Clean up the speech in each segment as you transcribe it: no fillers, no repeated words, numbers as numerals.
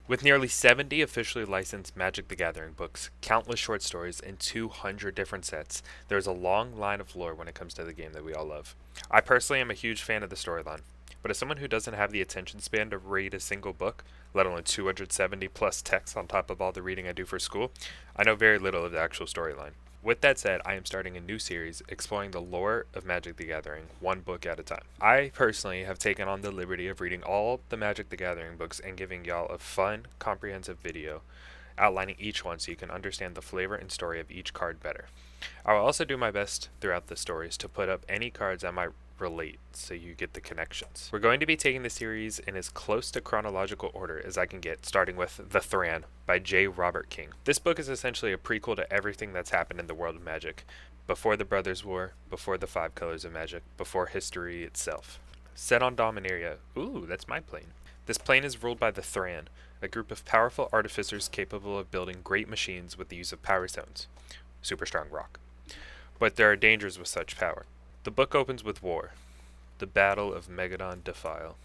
With nearly 70 officially licensed Magic the Gathering books, countless short stories, and 200 different sets, there's a long line of lore when it comes to the game that we all love. I personally am a huge fan of the storyline, but as someone who doesn't have the attention span to read a single book, let alone 270 plus texts on top of all the reading I do for school, I know very little of the actual storyline. With that said, I am starting a new series exploring the lore of Magic the Gathering, one book at a time. I personally have taken on the liberty of reading all the Magic the Gathering books and giving y'all a fun, comprehensive video outlining each one so you can understand the flavor and story of each card better. I will also do my best throughout the stories to put up any cards that might relate so you get the connections. We're going to be taking the series in as close to chronological order as I can get, starting with The Thran by J. Robert King. This book is essentially a prequel to everything that's happened in the world of Magic, before the Brothers' War, before the Five Colors of Magic, before history itself. Set on Dominaria. Ooh, that's my plane. This plane is ruled by the Thran, a group of powerful artificers capable of building great machines with the use of power stones. Super strong rock. But there are dangers with such power. The book opens with war, the Battle of Megadon Defile.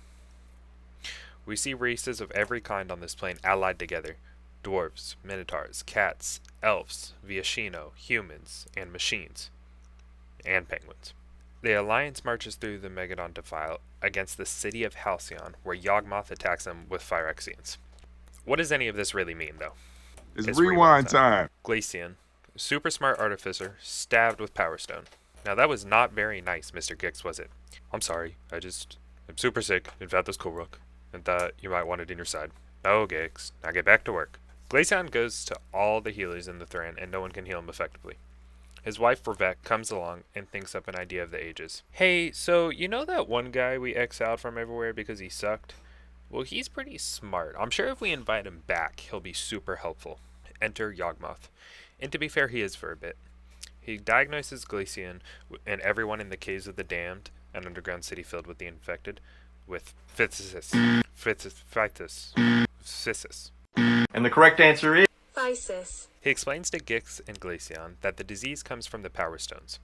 We see races of every kind on this plane allied together: dwarves, minotaurs, cats, elves, Viashino, humans, and machines, and penguins. The Alliance marches through the Megadon Defile against the city of Halcyon, where Yawgmoth attacks them with Phyrexians. What does any of this really mean, though? It's rewind time. Glacian, super smart artificer, stabbed with Power Stone. Now that was not very nice, Mr. Gix, was it? I'm sorry, I'm super sick and found this Korok, and thought you might want it in your side. Oh, Gix, now get back to work. Glaceon goes to all the healers in the Thran, and no one can heal him effectively. His wife, Vervec, comes along and thinks up an idea of the ages. Hey, so you know that one guy we exiled from everywhere because he sucked? Well, he's pretty smart. I'm sure if we invite him back, he'll be super helpful. Enter Yawgmoth. And to be fair, he is for a bit. He diagnoses Glacian and everyone in the Caves of the Damned, an underground city filled with the infected, with phthisis. And the correct answer is Physis. He explains to Gix and Glaceon that the disease comes from the Power Stones,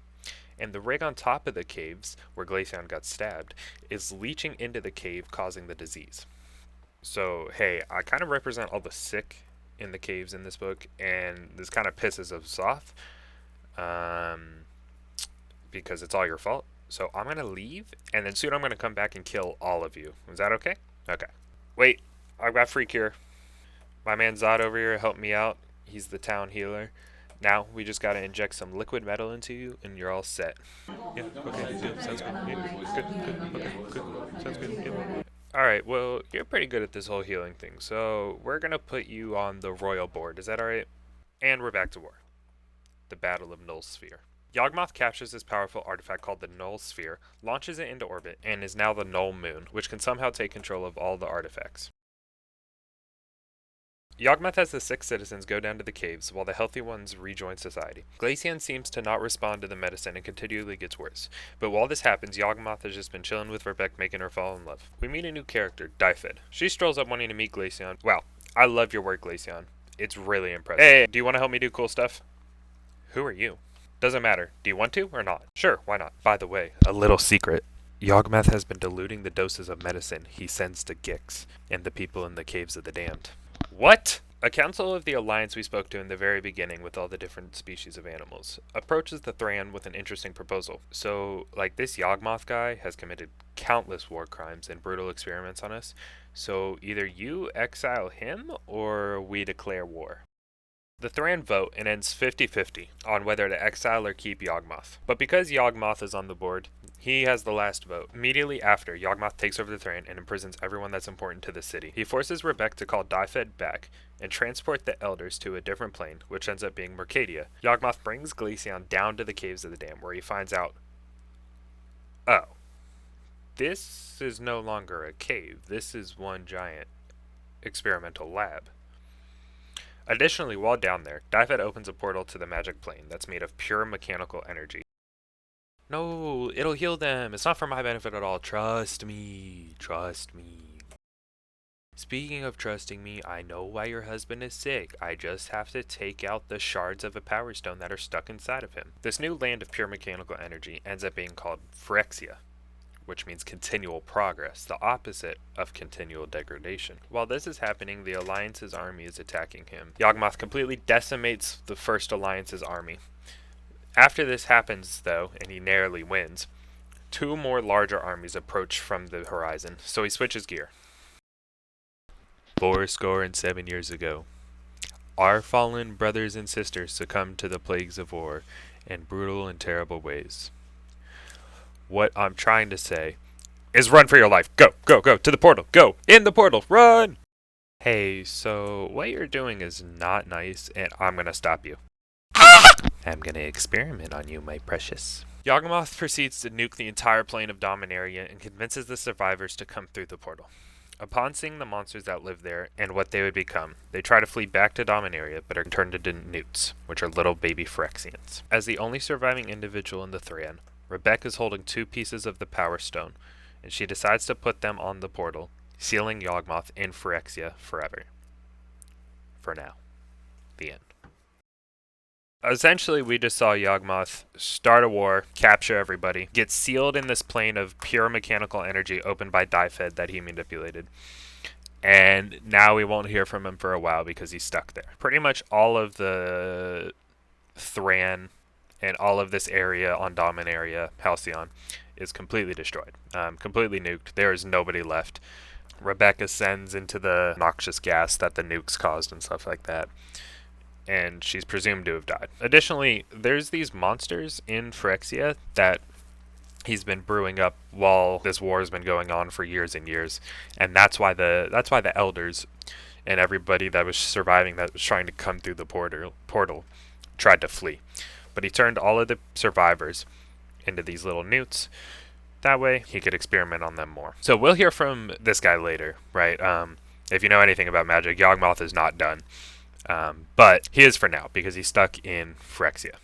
and the rig on top of the caves, where Glaceon got stabbed, is leaching into the cave, causing the disease. So, hey, I kind of represent all the sick in the caves in this book, and this kind of pisses us off. Because it's all your fault. So I'm going to leave, and then soon I'm going to come back and kill all of you. Is that okay? Okay. Wait, I've got free cure. My man Zod over here helped me out. He's the town healer. Now we just got to inject some liquid metal into you, and you're all set. Yeah, okay, yeah, sounds good. Yeah, good, okay, good. Sounds good, yeah. Alright, well, you're pretty good at this whole healing thing, so we're going to put you on the royal board. Is that alright? And we're back to war. The Battle of Null Sphere. Yawgmoth captures this powerful artifact called the Null Sphere, launches it into orbit, and is now the Null Moon, which can somehow take control of all the artifacts. Yawgmoth has the sick citizens go down to the caves, while the healthy ones rejoin society. Glacian seems to not respond to the medicine and continually gets worse. But while this happens, Yawgmoth has just been chilling with Verbeck, making her fall in love. We meet a new character, Dyfed. She strolls up wanting to meet Glaceon. Wow, I love your work, Glaceon. It's really impressive. Hey, do you want to help me do cool stuff? Who are you? Doesn't matter. Do you want to or not? Sure, why not? By the way, a little secret. Yawgmoth has been diluting the doses of medicine he sends to Gix and the people in the Caves of the Damned. What? A council of the Alliance we spoke to in the very beginning with all the different species of animals approaches the Thran with an interesting proposal. So, like, this Yawgmoth guy has committed countless war crimes and brutal experiments on us, so either you exile him or we declare war. The Thran vote and ends 50-50 on whether to exile or keep Yawgmoth. But because Yawgmoth is on the board, he has the last vote. Immediately after, Yawgmoth takes over the Thran and imprisons everyone that's important to the city. He forces Rebecca to call Dyfed back and transport the elders to a different plane, which ends up being Mercadia. Yawgmoth brings Glaceon down to the Caves of the Dam, where he finds out, oh, this is no longer a cave. This is one giant experimental lab. Additionally, while down there, Dyfed opens a portal to the magic plane that's made of pure mechanical energy. No, it'll heal them. It's not for my benefit at all. Trust me. Trust me. Speaking of trusting me, I know why your husband is sick. I just have to take out the shards of a power stone that are stuck inside of him. This new land of pure mechanical energy ends up being called Phyrexia, which means continual progress, the opposite of continual degradation. While this is happening, the Alliance's army is attacking him. Yawgmoth completely decimates the First Alliance's army. After this happens, though, and he narrowly wins, 2 more larger armies approach from the horizon, so he switches gear. 7 years ago, our fallen brothers and sisters succumbed to the plagues of war in brutal and terrible ways. What I'm trying to say is run for your life. Go, go, go to the portal. Go in the portal. Run! Hey, so what you're doing is not nice, and I'm gonna stop you. I'm gonna experiment on you, my precious. Yawgmoth proceeds to nuke the entire plane of Dominaria and convinces the survivors to come through the portal. Upon seeing the monsters that live there and what they would become, they try to flee back to Dominaria but are turned into newts, which are little baby Phyrexians. As the only surviving individual in the Thran, Rebecca is holding 2 pieces of the Power Stone, and she decides to put them on the portal, sealing Yawgmoth in Phyrexia forever. For now. The end. Essentially, we just saw Yawgmoth start a war, capture everybody, get sealed in this plane of pure mechanical energy opened by Dyfed that he manipulated. And now we won't hear from him for a while because he's stuck there. Pretty much all of the Thran and all of this area on Dominaria, Halcyon, is completely destroyed. Completely nuked. There is nobody left. Rebecca sends into the noxious gas that the nukes caused and stuff like that. And she's presumed to have died. Additionally, there's these monsters in Phyrexia that he's been brewing up while this war has been going on for years and years, and that's why the elders and everybody that was surviving that was trying to come through the portal tried to flee. But he turned all of the survivors into these little newts. That way, he could experiment on them more. So we'll hear from this guy later, right? If you know anything about magic, Yawgmoth is not done. But he is for now, because he's stuck in Phyrexia.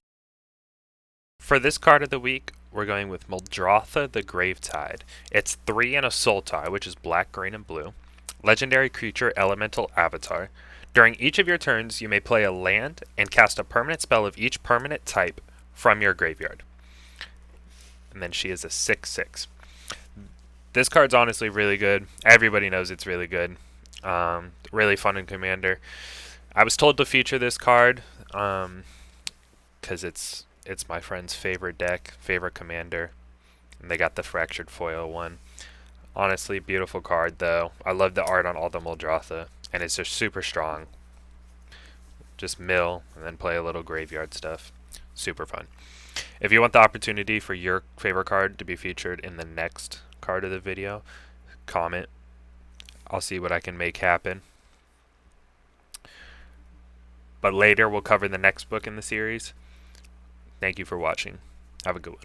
For this card of the week, we're going with Muldrotha the Gravetide. It's 3 and a Sultai, which is black, green, and blue. Legendary creature, elemental avatar. During each of your turns, you may play a land and cast a permanent spell of each permanent type from your graveyard. And then she is a 6/6. This card's honestly really good. Everybody knows it's really good. Really fun in Commander. I was told to feature this card because it's my friend's favorite deck, favorite commander, and they got the Fractured Foil one. Honestly, beautiful card though. I love the art on all the Muldrotha, and it's just super strong. Just mill and then play a little graveyard stuff. Super fun. If you want the opportunity for your favorite card to be featured in the next card of the video, comment. I'll see what I can make happen. But later we'll cover the next book in the series. Thank you for watching. Have a good one.